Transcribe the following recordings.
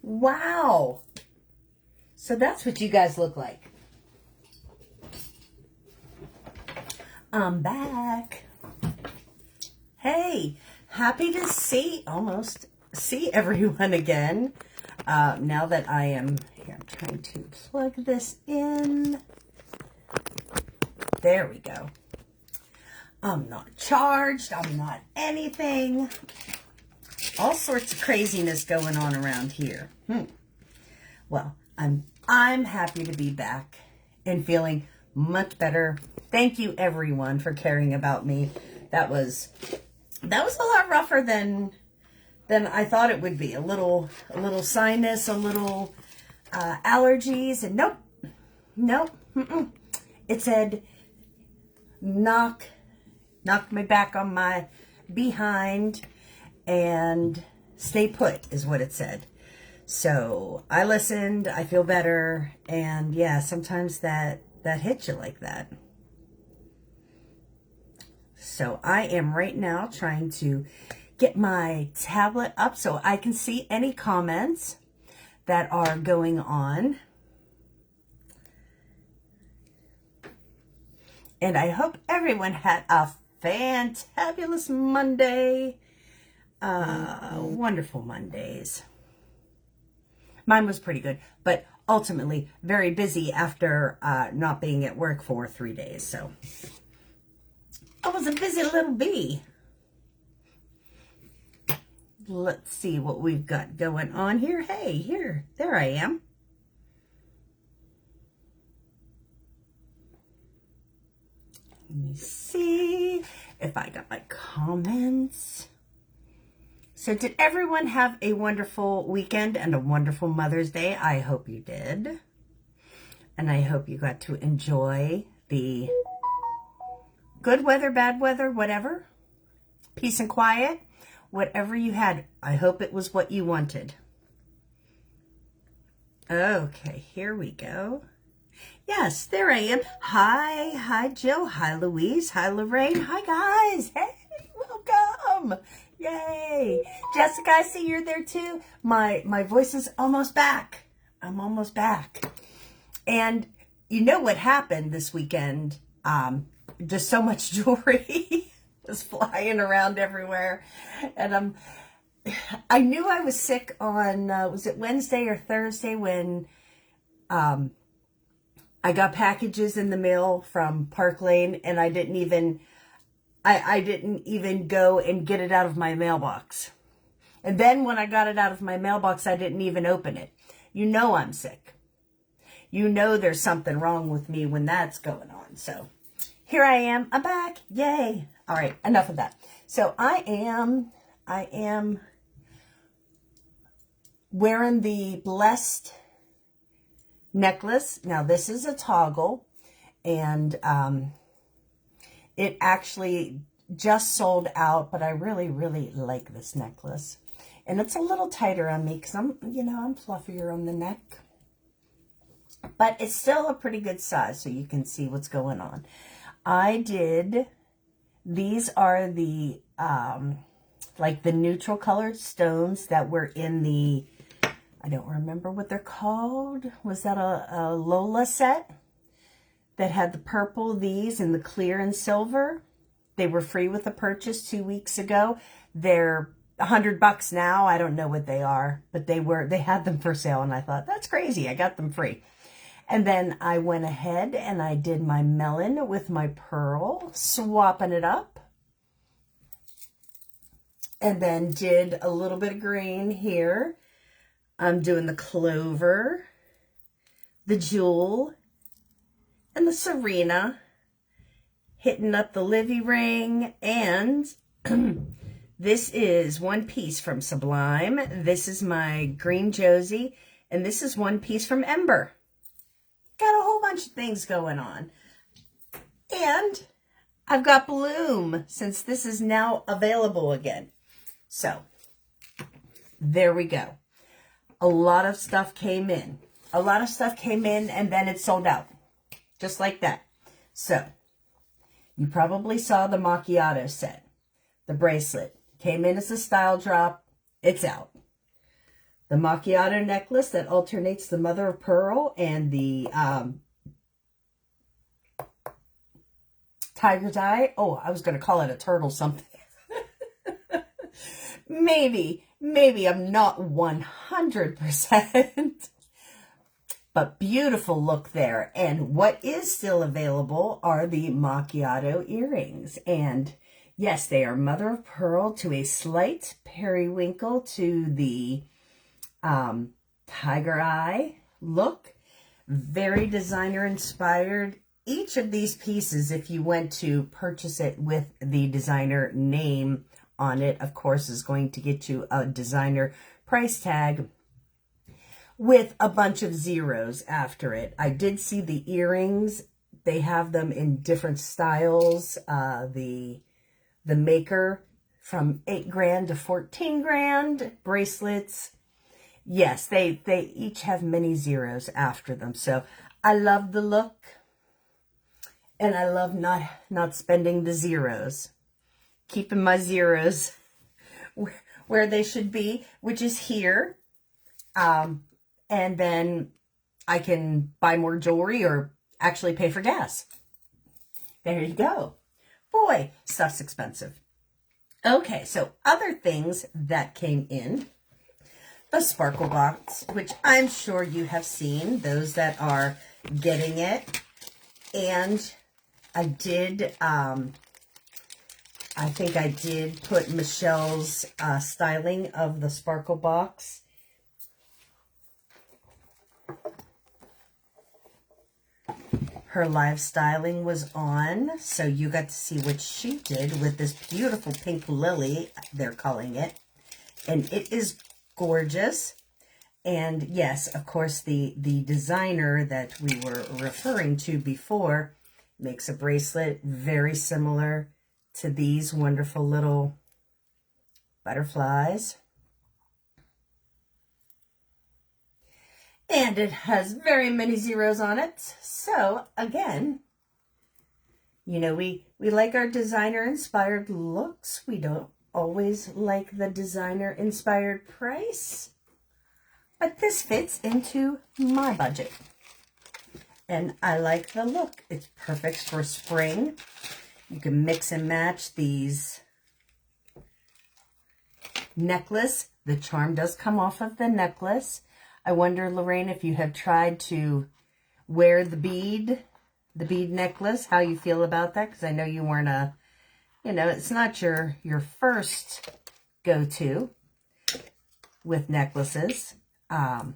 Wow. So that's what you guys look like. I'm back. Hey, happy to see everyone again. Now that I am here, I'm trying to plug this in. There we go. I'm not charged. I'm not anything. All sorts of craziness going on around here. Well, I'm happy to be back and feeling much better. Thank you everyone for caring about me. That was a lot rougher than I thought it would be. A little sinus, a little allergies, and nope. It said knock me back on my behind and stay put is what it said. So I listened, I feel better, and yeah, sometimes that hits you like that. So I am right now trying to get my tablet up so I can see any comments that are going on. And I hope everyone had a fantabulous Monday. Wonderful Mondays. Mine was pretty good, but ultimately very busy after not being at work for 3 days. So I was a busy little bee. Let's see what we've got going on here. Hey, there I am. Let me see if I got my comments. So did everyone have a wonderful weekend and a wonderful Mother's Day? I hope you did. And I hope you got to enjoy the good weather, bad weather, whatever. Peace and quiet. Whatever you had. I hope it was what you wanted. Okay, here we go. Yes, there I am. Hi, Jill. Hi, Louise. Hi, Lorraine. Hi, guys. Hey, welcome. Yay. Jessica, I see you're there too. My voice is almost back. I'm almost back. And you know what happened this weekend? Just so much jewelry was flying around everywhere. And I knew I was sick on, was it Wednesday or Thursday when I got packages in the mail from Park Lane, and I didn't even go and get it out of my mailbox. And then when I got it out of my mailbox, I didn't even open it. You know I'm sick. You know there's something wrong with me when that's going on. So here I am. I'm back. Yay. All right, enough of that. So I am wearing the Blessed necklace. Now this is a toggle, and it actually just sold out, but I really like this necklace. And it's a little tighter on me because I'm fluffier on the neck. But it's still a pretty good size, so you can see what's going on. These are the, like the neutral colored stones that were in the, I don't remember what they're called. Was that a Lola set? That had the purple, these, and the clear and silver. They were free with the purchase 2 weeks ago. They're $100 now. I don't know what they are, but they had them for sale, and I thought, that's crazy. I got them free. And then I went ahead and I did my melon with my pearl, swapping it up. And then did a little bit of green here. I'm doing the clover, the jewel, and the Serena, hitting up the Livy ring, and this is one piece from Sublime. This is my green Josie, and this is one piece from Ember. Got a whole bunch of things going on. And I've got Bloom, since this is now available again. So, there we go. A lot of stuff came in. And then it sold out. Just like that. So, you probably saw the Macchiato set. The bracelet. Came in as a style drop. It's out. the Macchiato necklace that alternates the mother of pearl and the tiger's eye. Oh, I was going to call it a turtle something. maybe I'm not 100%. But beautiful look there. And what is still available are the Macchiato earrings. And yes, they are mother of pearl to a slight periwinkle to the tiger eye look. Very designer inspired. Each of these pieces, if you went to purchase it with the designer name on it, of course, is going to get you a designer price tag with a bunch of zeros after it. I did see the earrings. They have them in different styles. The maker from 8 grand to 14 grand. Bracelets. Yes, they each have many zeros after them. So I love the look. And I love not spending the zeros. Keeping my zeros where they should be, which is here. And then I can buy more jewelry or actually pay for gas. There you go. Boy, stuff's expensive. Okay, so other things that came in. The sparkle box, which I'm sure you have seen, those that are getting it. And I did, I think I did put Michelle's styling of the sparkle box. Her live styling was on, so you got to see what she did with this beautiful pink lily, they're calling it. And it is gorgeous. And yes, of course, the designer that we were referring to before makes a bracelet very similar to these wonderful little butterflies. And it has very many zeros on it. So, again, you know, we like our designer-inspired looks. We don't always like the designer-inspired price. But this fits into my budget. And I like the look. It's perfect for spring. You can mix and match these necklace. The charm does come off of the necklace. I wonder, Lorraine, if you have tried to wear the bead necklace, how you feel about that, because I know you weren't it's not your first go-to with necklaces. But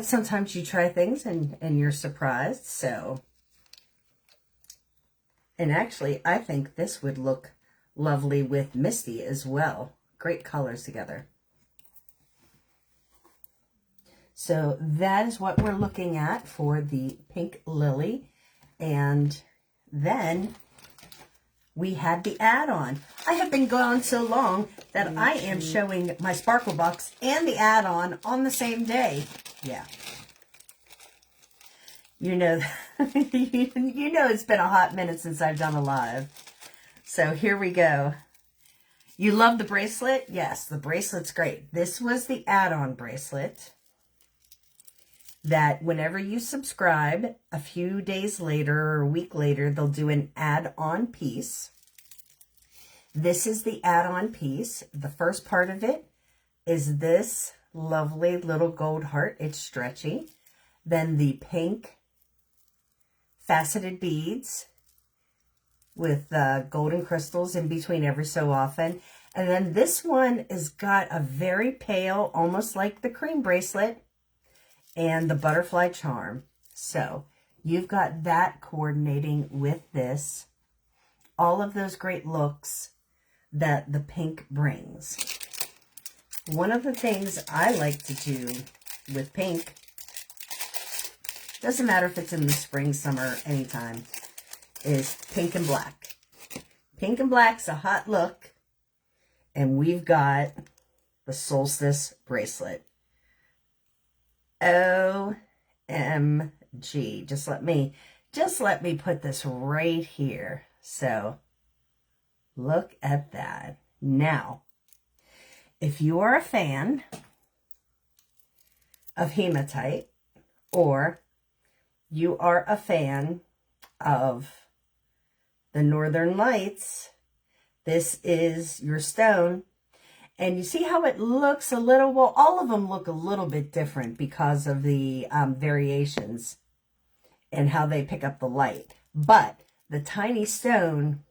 sometimes you try things and you're surprised, so. And actually, I think this would look lovely with Misty as well. Great colors together. So that is what we're looking at for the pink lily. And then we had the add-on. I have been gone so long that I am showing my sparkle box and the add-on on the same day. Yeah. You know, you know it's been a hot minute since I've done a live. So here we go. You love the bracelet? Yes, the bracelet's great. This was the add-on bracelet that whenever you subscribe, a few days later or a week later, they'll do an add-on piece. This is the add-on piece. The first part of it is this lovely little gold heart. It's stretchy. Then the pink faceted beads with golden crystals in between every so often. And then this one has got a very pale, almost like the cream bracelet, and the butterfly charm. So you've got that coordinating with this. All of those great looks that the pink brings. One of the things I like to do with pink, doesn't matter if it's in the spring, summer, anytime, is pink and black. Pink and black's a hot look. And we've got the solstice bracelet. OMG. Just let me put this right here. So look at that. Now, if you are a fan of hematite, or you are a fan of the Northern Lights, this is your stone. And you see how it looks a little, well, all of them look a little bit different because of the variations and how they pick up the light. But the tiny stone,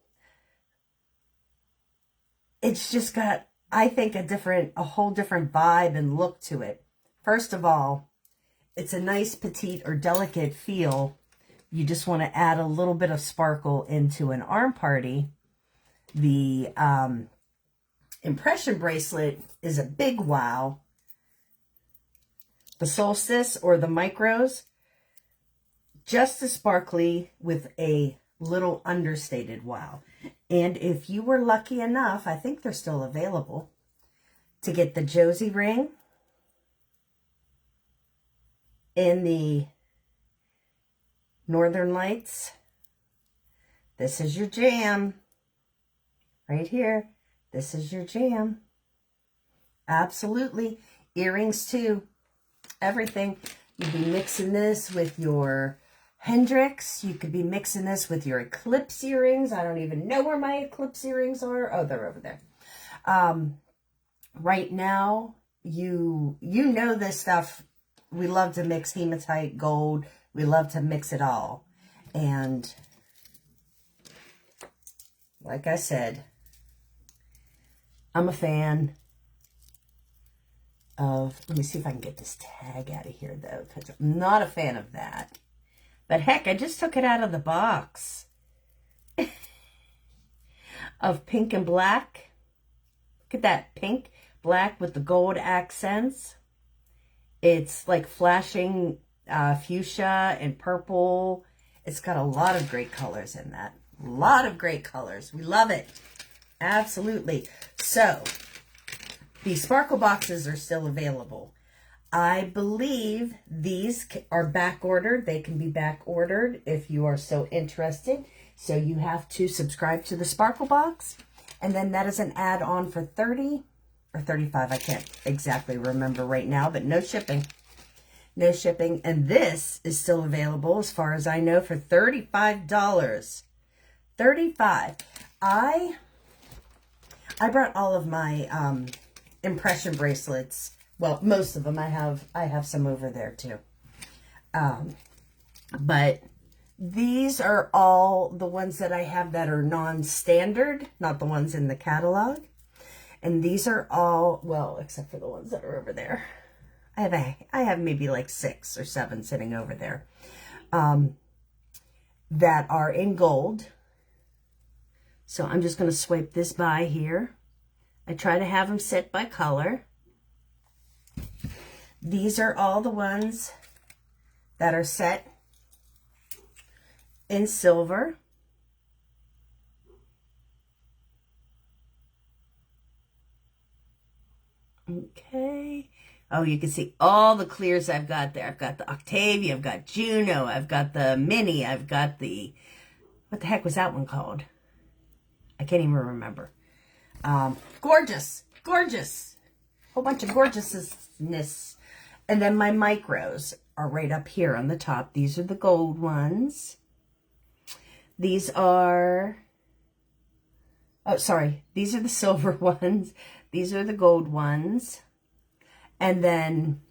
it's just got, I think, a whole different vibe and look to it. First of all, it's a nice petite or delicate feel. You just want to add a little bit of sparkle into an arm party. The impression bracelet is a big wow. The solstice or the micros, just as sparkly with a little understated wow. And if you were lucky enough, I think they're still available, to get the Josie ring in the Northern Lights, this is your jam. Right here. This is your jam. Absolutely. Earrings too. Everything. You'd be mixing this with your Hendrix. You could be mixing this with your Eclipse earrings. I don't even know where my Eclipse earrings are. Oh, they're over there. Right now, you know this stuff. We love to mix hematite, gold. We love to mix it all. And like I said, I'm a fan of, let me see if I can get this tag out of here though, because I'm not a fan of that. But heck, I just took it out of the box. Of pink and black. Look at that pink, black with the gold accents. It's like flashing fuchsia and purple. It's got a lot of great colors in that. A lot of great colors. We love it. Absolutely. So, the sparkle boxes are still available. I believe these are back ordered. They can be back ordered if you are so interested. So you have to subscribe to the sparkle box. And then that is an add-on for $30 or $35. I can't exactly remember right now, but no shipping. No shipping. And this is still available, as far as I know, for $35. $35. I brought all of my impression bracelets. Well, most of them. I have some over there too. But these are all the ones that I have that are non-standard, not the ones in the catalog. And these are all, well, except for the ones that are over there. I have maybe like 6 or 7 sitting over there that are in gold. So I'm just going to swipe this by here. I try to have them set by color. These are all the ones that are set in silver. Okay. Oh, you can see all the clears I've got there. I've got the Octavia, I've got Juno, I've got the Mini, I've got the, what the heck was that one called? I can't even remember. Gorgeous, gorgeous. Whole bunch of gorgeousness. And then my micros are right up here on the top. These are the gold ones. These are, oh, sorry. These are the silver ones. These are the gold ones. And then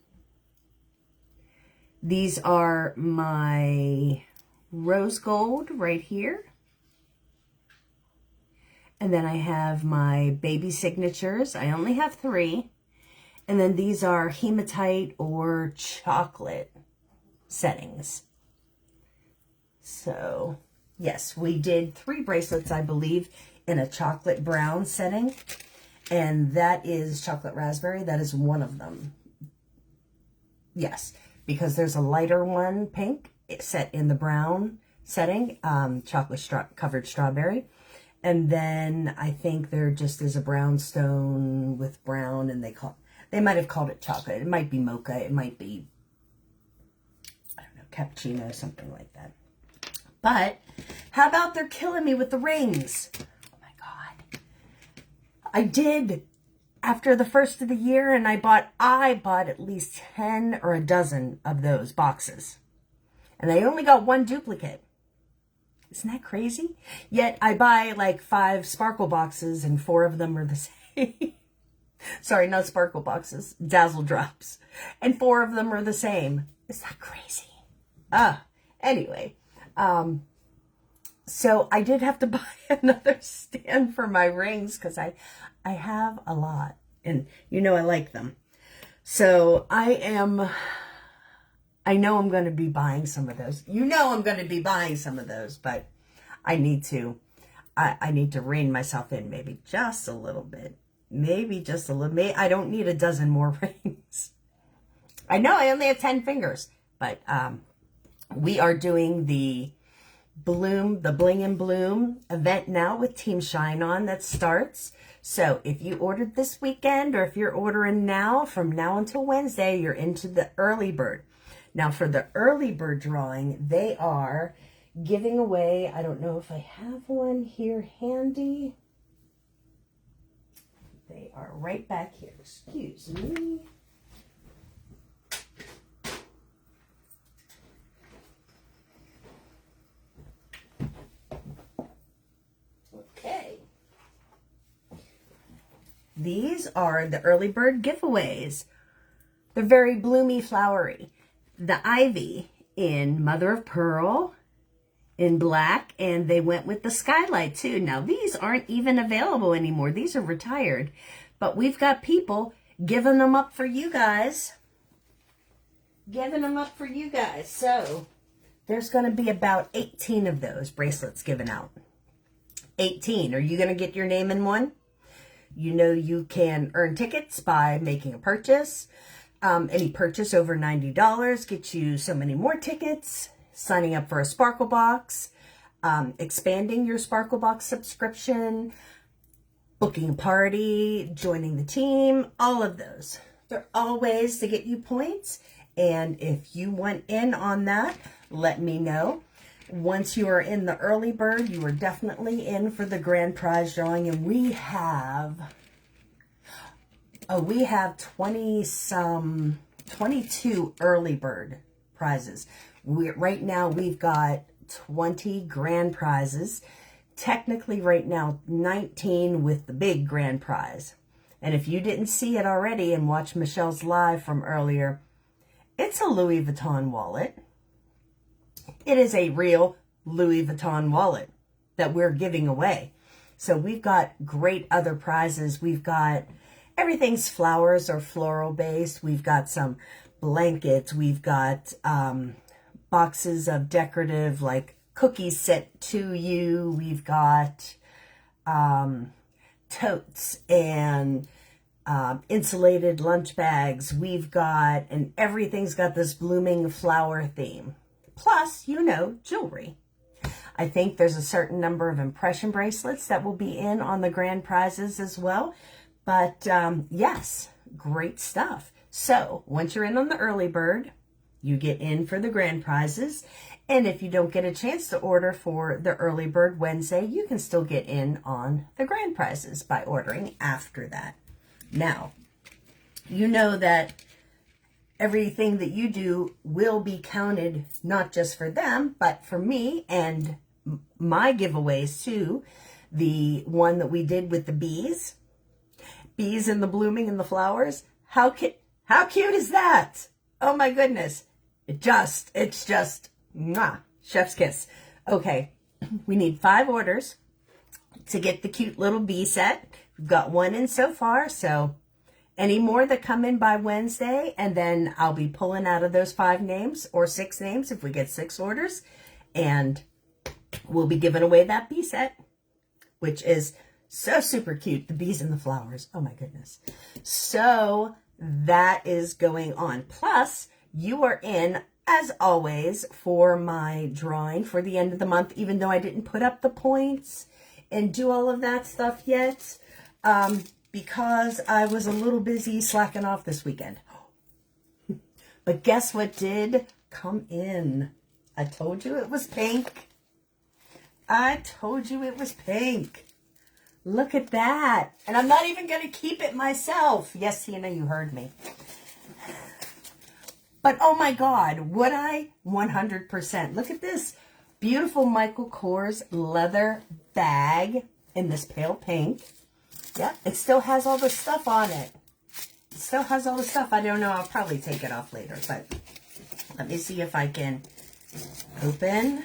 these are my rose gold right here. And then I have my baby signatures. I only have 3. And then these are hematite or chocolate settings. So, yes, we did 3 bracelets, I believe, in a chocolate brown setting. And that is chocolate raspberry. That is one of them. Yes, because there's a lighter one, pink, set in the brown setting, chocolate covered strawberry. And then I think there just is a brown stone with brown, and they might have called it chocolate. It might be mocha. It might be, I don't know, cappuccino, something like that. But how about they're killing me with the rings? Oh my God. I did after the first of the year, and I bought at least 10 or a dozen of those boxes. And I only got one duplicate. Isn't that crazy? Yet I buy like 5 sparkle boxes and 4 of them are the same. Sorry, not sparkle boxes, dazzle drops. And 4 of them are the same. Is that crazy? Anyway, so I did have to buy another stand for my rings because I have a lot and you know I like them. So I know I'm going to be buying some of those. You know I'm going to be buying some of those, but I need to rein myself in maybe just a little bit. Maybe just a little. I don't need a dozen more rings. I know I only have 10 fingers, but we are doing the Bling and Bloom event now with Team Shine On that starts. So if you ordered this weekend or if you're ordering now, from now until Wednesday, you're into the early bird. Now for the early bird drawing, they are giving away, I don't know if I have one here handy. They are right back here. Excuse me. Okay. These are the early bird giveaways. They're very bloomy, flowery. The ivy in mother of pearl in black, and they went with the skylight too. Now these aren't even available anymore. These are retired, but we've got people giving them up for you guys. So there's going to be about 18 of those bracelets given out. 18. Are you going to get your name in one? You know you can earn tickets by making a purchase. Any purchase over $90 gets you so many more tickets. Signing up for a Sparkle Box, expanding your Sparkle Box subscription, booking a party, joining the team, all of those. They're all ways to get you points. And if you want in on that, let me know. Once you are in the early bird, you are definitely in for the grand prize drawing. And we have 22 early bird prizes. Right now, we've got 20 grand prizes. Technically, right now, 19 with the big grand prize. And if you didn't see it already and watch Michelle's live from earlier, it's a Louis Vuitton wallet. It is a real Louis Vuitton wallet that we're giving away. So we've got great other prizes. We've got everything's flowers or floral based. We've got some blankets. We've got boxes of decorative like cookies sent to you. We've got totes and insulated lunch bags. We've got, and everything's got this blooming flower theme. Plus, you know, jewelry. I think there's a certain number of impression bracelets that will be in on the grand prizes as well. But yes, great stuff. So once you're in on the early bird, you get in for the grand prizes. And if you don't get a chance to order for the early bird Wednesday, you can still get in on the grand prizes by ordering after that. Now, you know that everything that you do will be counted, not just for them, but for me and my giveaways too. The one that we did with the bees and the blooming and the flowers. How cute is that? Oh my goodness. It's just, mwah, chef's kiss. Okay, we need 5 orders to get the cute little bee set. We've got 1 in so far, so any more that come in by Wednesday, and then I'll be pulling out of those 5 names or 6 names if we get 6 orders, and we'll be giving away that bee set, which is so super cute. The bees and the flowers. Oh my goodness. So that is going on. Plus, you are in, as always, for my drawing for the end of the month, even though I didn't put up the points and do all of that stuff yet, because I was a little busy slacking off this weekend. But guess what did come in? I told you it was pink. I told you it was pink. Look at that. And I'm not even going to keep it myself. Yes, Tina, you heard me. But oh my God, would I? 100%. Look at this beautiful Michael Kors leather bag in this pale pink. Yeah, it still has all the stuff on it. It still has all the stuff. I don't know. I'll probably take it off later. But let me see if I can open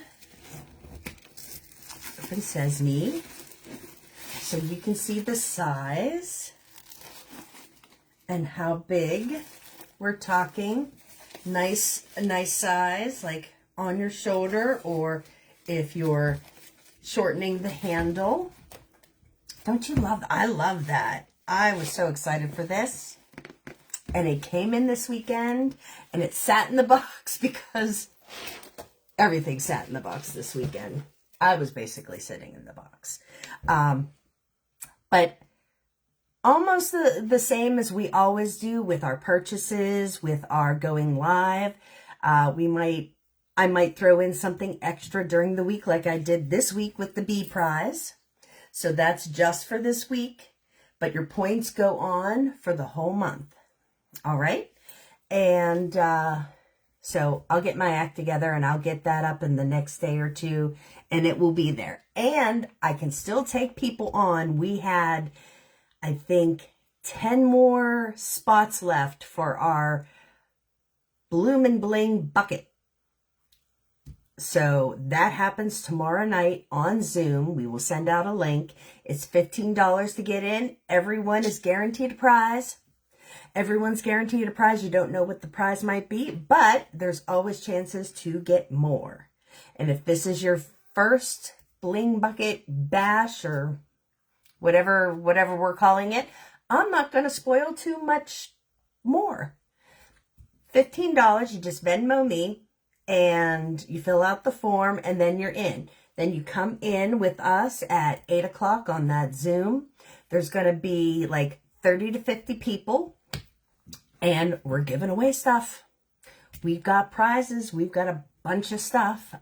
Sesame. So you can see the size and how big we're talking. Nice size, like on your shoulder, or if you're shortening the handle. Don't you love that? I love that. I was so excited for this. And it came in this weekend, and it sat in the box because everything sat in the box this weekend. I was basically sitting in the box. But almost the same as we always do with our purchases, with our going live. I might throw in something extra during the week like I did this week with the B prize. So that's just for this week, but your points go on for the whole month. All right. And so I'll get my act together and I'll get that up in the next day or two, and it will be there. And I can still take people on. We had, I think, 10 more spots left for our Bloom and Bling bucket. So that happens tomorrow night on Zoom. We will send out a link. It's $15 to get in. Everyone is guaranteed a prize. Everyone's guaranteed a prize. You don't know what the prize might be, but there's always chances to get more. And if this is your first Bling Bucket Bash or whatever we're calling it, I'm not going to spoil too much more. $15, you just Venmo me, and you fill out the form, and then you're in. Then you come in with us at 8 o'clock on that Zoom. There's going to be like 30 to 50 people, and we're giving away stuff. We've got prizes. We've got a bunch of stuff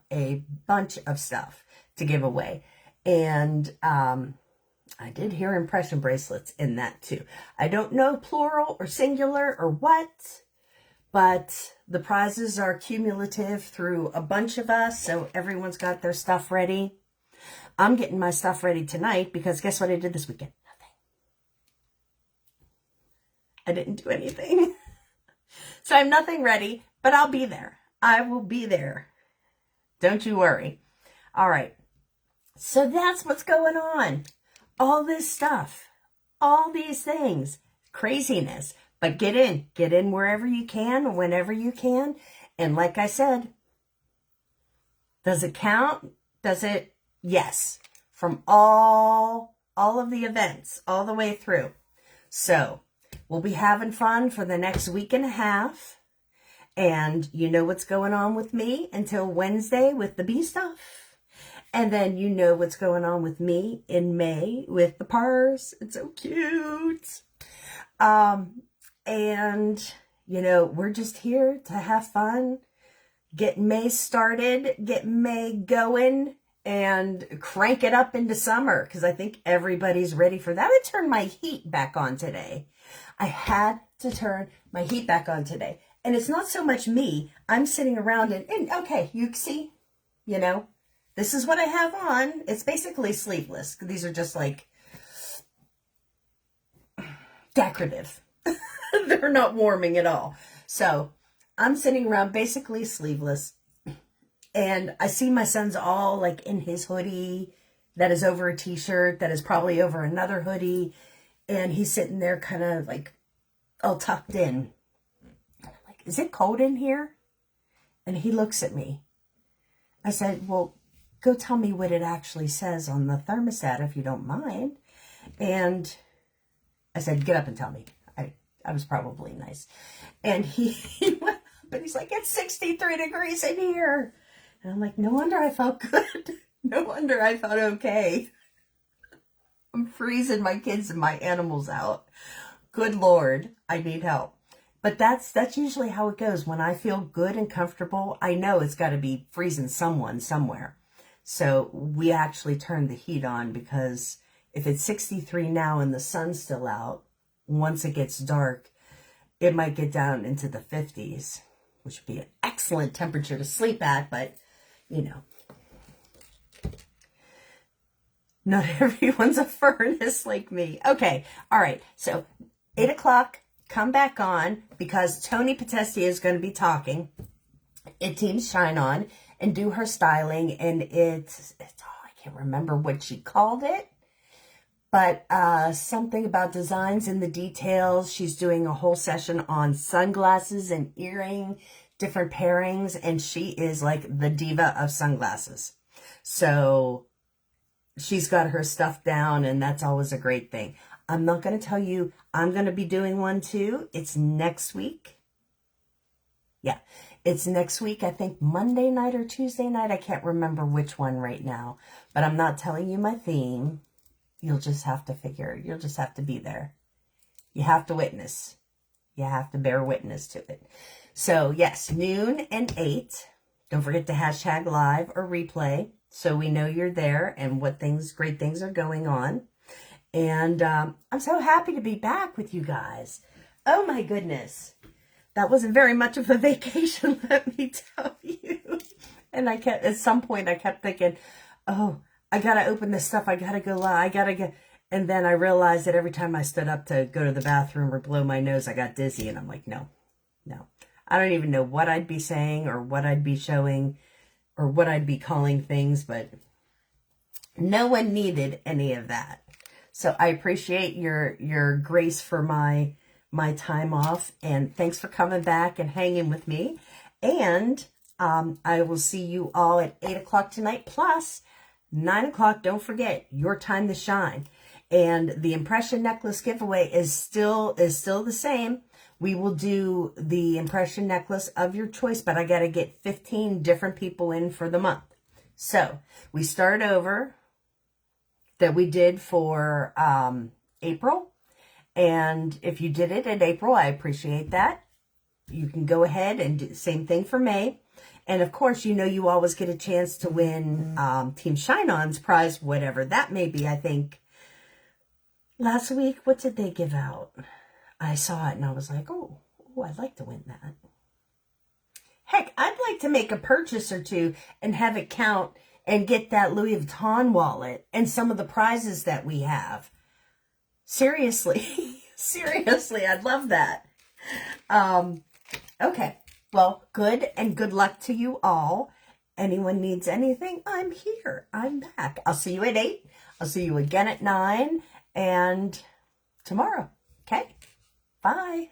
to give away. And I did hear impression bracelets in that too. I don't know plural or singular or what, but the prizes are cumulative through a bunch of us, so everyone's got their stuff ready. I'm getting my stuff ready tonight because guess what I did this weekend? Nothing. I didn't do anything. So I have nothing ready, but I'll be there. I will be there. Don't you worry. All right. So that's what's going on. All this stuff, all these things, craziness. But get in wherever you can, whenever you can. And like I said, does it count? Does it? Yes. From all of the events, all the way through. So we'll be having fun for the next week and a half. And you know what's going on with me until Wednesday with the bee stuff. And then you know what's going on with me in May with the purse. It's so cute. And, you know, we're just here to have fun, get May started, get May going, and crank it up into summer, because I think everybody's ready for that. I turned my heat back on today. I had to turn my heat back on today. And it's not so much me. I'm sitting around and okay, you see, you know, this is what I have on. It's basically sleeveless. These are just like decorative. They're not warming at all. So I'm sitting around basically sleeveless. And I see my son's all like in his hoodie that is over a t-shirt that is probably over another hoodie. And he's sitting there kind of like all tucked in. And I'm like, is it cold in here? And he looks at me. I said, well, go tell me what it actually says on the thermostat if you don't mind. And I said, get up and tell me. I was probably nice. And he went up and he's like, it's 63 degrees in here. And I'm like, no wonder I felt good. No wonder I felt okay. I'm freezing my kids and my animals out. Good Lord, I need help. But that's usually how it goes. When I feel good and comfortable, I know it's got to be freezing someone somewhere. So we actually turned the heat on because if it's 63 now and the sun's still out, once it gets dark, it might get down into the 50s, which would be an excellent temperature to sleep at, but, you know, not everyone's a furnace like me. Okay, all right, so 8 o'clock, come back on, because Tony Potestia is going to be talking at Team Shine On and do her styling, and it's oh, I can't remember what she called it, but something about designs in the details. She's doing a whole session on sunglasses and earring, different pairings, and she is like the diva of sunglasses. So she's got her stuff down, and that's always a great thing. I'm not going to tell you, I'm going to be doing one too. It's next week. Yeah, it's next week. I think Monday night or Tuesday night. I can't remember which one right now, but I'm not telling you my theme. You'll just have to figure, you'll just have to be there. You have to witness. You have to bear witness to it. So yes, noon and 8. Don't forget to hashtag live or replay so we know you're there and what things, great things are going on. And I'm so happy to be back with you guys. Oh my goodness. That wasn't very much of a vacation, let me tell you. And at some point I kept thinking, oh, I got to open this stuff. I got to go live. I got to get, and then I realized that every time I stood up to go to the bathroom or blow my nose, I got dizzy. And I'm like, no. I don't even know what I'd be saying or what I'd be showing or what I'd be calling things, but no one needed any of that. So I appreciate your grace for my time off, and thanks for coming back and hanging with me. And I will see you all at 8 o'clock tonight, plus 9 o'clock. Don't forget, your time to shine. And the impression necklace giveaway is still the same. We will do the impression necklace of your choice, but I got to get 15 different people in for the month. So we start over that we did for April. And if you did it in April, I appreciate that. You can go ahead and do the same thing for May. And of course, you know, you always get a chance to win Team Shine On's prize, whatever that may be. I think last week, what did they give out? I saw it and I was like, oh, I'd like to win that. Heck, I'd like to make a purchase or two and have it count and get that Louis Vuitton wallet and some of the prizes that we have. Seriously, seriously, I'd love that. Okay, well, good and good luck to you all. Anyone needs anything, I'm here. I'm back. I'll see you at 8. I'll see you again at 9 and tomorrow. Okay, bye.